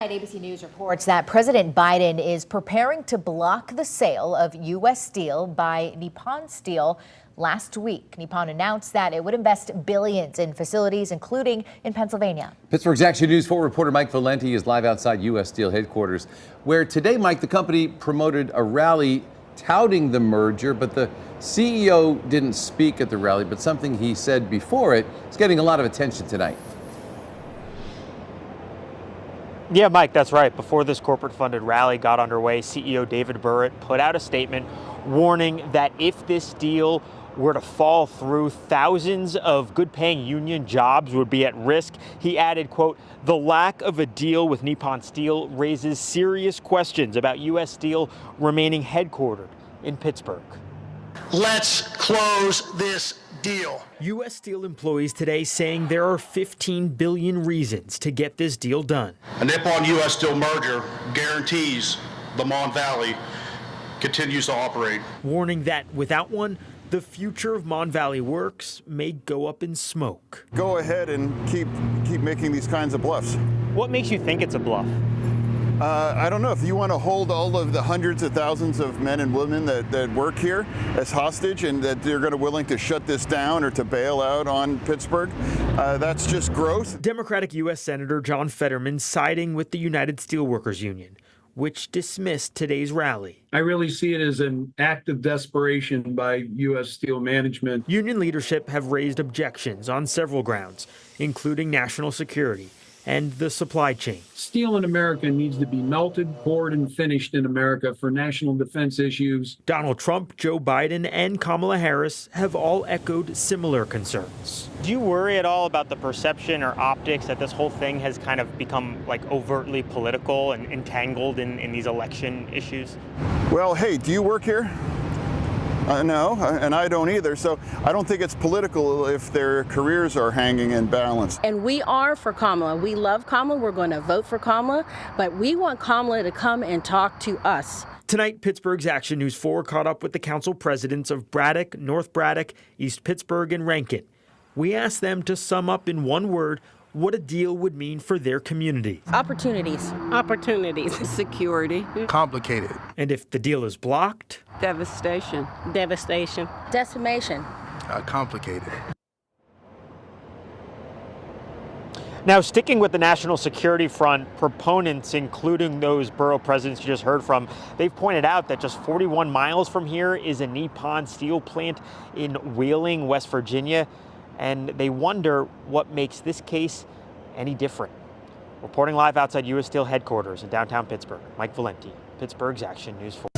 ABC News reports that President Biden is preparing to block the sale of U.S. Steel by Nippon Steel. Last week, Nippon announced that it would invest billions in facilities, including in Pennsylvania. Pittsburgh's Action News 4 reporter Mike Valenti is live outside U.S. Steel headquarters, where today, Mike, the company promoted a rally touting the merger, but the CEO didn't speak at the rally, but something he said before it is getting a lot of attention tonight. Yeah, Mike, that's right. Before this corporate-funded rally got underway, CEO David Burritt put out a statement warning that if this deal were to fall through, thousands of good-paying union jobs would be at risk. He added, quote, "The lack of a deal with Nippon Steel raises serious questions about U.S. Steel remaining headquartered in Pittsburgh." Let's close this deal. U.S. Steel employees today saying there are 15 billion reasons to get this deal done. A Nippon-U.S. Steel merger guarantees the Mon Valley continues to operate. Warning that without one, the future of Mon Valley Works may go up in smoke. Go ahead and keep making these kinds of bluffs. What makes you think it's a bluff? I don't know. If you want to hold all of the hundreds of thousands of men and women that work here as hostage and that they're going to willing to shut this down or to bail out on Pittsburgh, that's just gross. Democratic U.S. Senator John Fetterman siding with the United Steelworkers Union, which dismissed today's rally. I really see it as an act of desperation by U.S. Steel management. Union leadership have raised objections on several grounds, including national security and the supply chain. Steel in America needs to be melted, poured, and finished in America for national defense issues. Donald Trump, Joe Biden, and Kamala Harris have all echoed similar concerns. Do you worry at all about the perception or optics that this whole thing has kind of become like overtly political and entangled in these election issues? Well, hey, do you work here? No, and I don't either. So I don't think it's political if their careers are hanging in balance. And we are for Kamala. We love Kamala. We're going to vote for Kamala. But we want Kamala to come and talk to us. Tonight, Pittsburgh's Action News 4 caught up with the council presidents of Braddock, North Braddock, East Pittsburgh, and Rankin. We asked them to sum up in one word what a deal would mean for their community. Opportunities. Opportunities. Security. Complicated. And if the deal is blocked? Devastation. Devastation. Decimation. Complicated. Now, sticking with the national security front, proponents, including those borough presidents you just heard from, they've pointed out that just 41 miles from here is a Nippon Steel plant in Wheeling, West Virginia. And they wonder what makes this case any different. Reporting live outside U.S. Steel headquarters in downtown Pittsburgh, Mike Valenti, Pittsburgh's Action News 4.